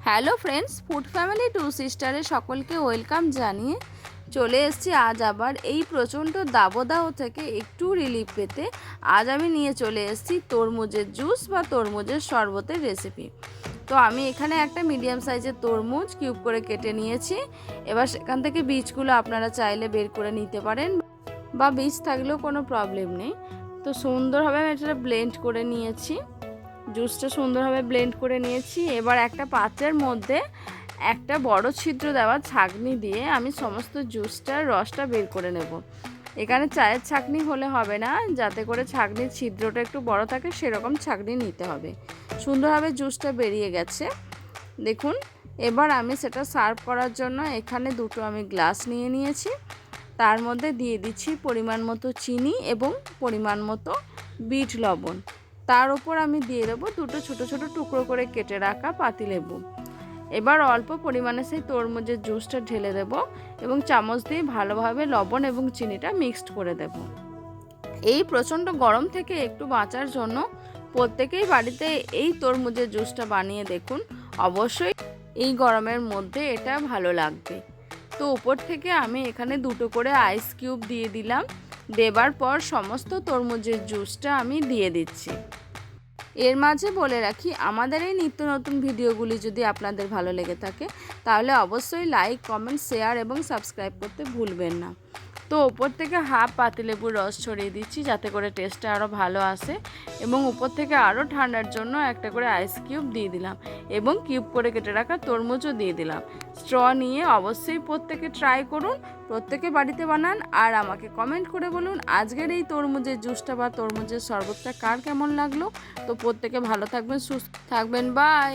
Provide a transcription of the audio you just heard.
Hello friends, food family two সিস্টারে সকলকে welcome জানিয়ে চলে এসেছি আজ আবার এই প্রচণ্ড দাবদাহ থেকে একটু রিলিফ পেতে। আজ আমি নিয়ে চলে এসেছি তরমুজের জুস বা তরমুজের শরবতের রেসিপি। তো আমি এখানে একটা মিডিয়াম সাইজের তরমুজ কিউব করে কেটে নিয়েছি। এবার সেখান থেকে বীজগুলো আপনারা চাইলে বের করে নিতে পারেন বা বীজ থাকলেও কোনো প্রবলেম নেই। তো সুন্দরভাবে আমি এটা ব্লেন্ড করে নিয়েছি, জুসটা সুন্দরভাবে ব্লেন্ড করে নিয়েছি। এবার একটা পাত্রের মধ্যে একটা বড় ছিদ্র দেওয়া ছাঁকনি দিয়ে আমি সমস্ত জুসটার রসটা বের করে নেব। এখানে চায়ের ছাঁকনি হলে হবে না, যাতে করে ছাঁকনির ছিদ্রটা একটু বড় থাকে সেরকম ছাঁকনি নিতে হবে। সুন্দরভাবে জুসটা বেরিয়ে গেছে দেখুন। এবার আমি সেটা সার্ভ করার জন্য এখানে দুটো আমি গ্লাস নিয়ে নিয়েছি। তার মধ্যে দিয়ে দিচ্ছি পরিমাণ মতো চিনি এবং পরিমাণ মতো বিট লবণ। তার উপর আমি দিয়ে দেবো দুটো ছোটো ছোটো টুকরো করে কেটে রাখা পাতিলেবু। এবার অল্প পরিমাণে সেই তরমুজের জুসটা ঢেলে দেব এবং চামচ দিয়ে ভালোভাবে লবণ এবং চিনিটা মিক্সড করে দেব। এই প্রচণ্ড গরম থেকে একটু বাঁচার জন্য প্রত্যেকেই বাড়িতে এই তরমুজের জুসটা বানিয়ে দেখুন, অবশ্যই এই গরমের মধ্যে এটা ভালো লাগবে। তো উপর থেকে আমি এখানে দুটো করে আইস কিউব দিয়ে দিলাম। দেবার পর সমস্ত তরমুজের জুসটা আমি দিয়ে দিচ্ছি। এর মাঝে বলে রাখি, আমাদের এই নিত্য নতুন ভিডিওগুলি যদি আপনাদের ভালো লেগে থাকে তাহলে অবশ্যই লাইক, কমেন্ট, শেয়ার এবং সাবস্ক্রাইব করতে ভুলবেন না। তো ওপর থেকে হাফ পাতিলেবুর রস ছড়িয়ে দিচ্ছি যাতে করে টেস্টটা আরও ভালো আসে, এবং উপর থেকে আরও ঠান্ডার জন্য একটা করে আইস কিউব দিয়ে দিলাম এবং কিউব করে কেটে রাখা তরমুজও দিয়ে দিলাম। স্ট্র নিয়ে অবশ্যই প্রত্যেকে ট্রাই করুন, প্রত্যেকে বাড়িতে বানান আর আমাকে কমেন্ট করে বলুন আজকের এই তরমুজের জুসটা বা তরমুজের শরবতটা কার কেমন লাগলো। তো প্রত্যেকে ভালো থাকবেন, সুস্থ থাকবেন, বাই।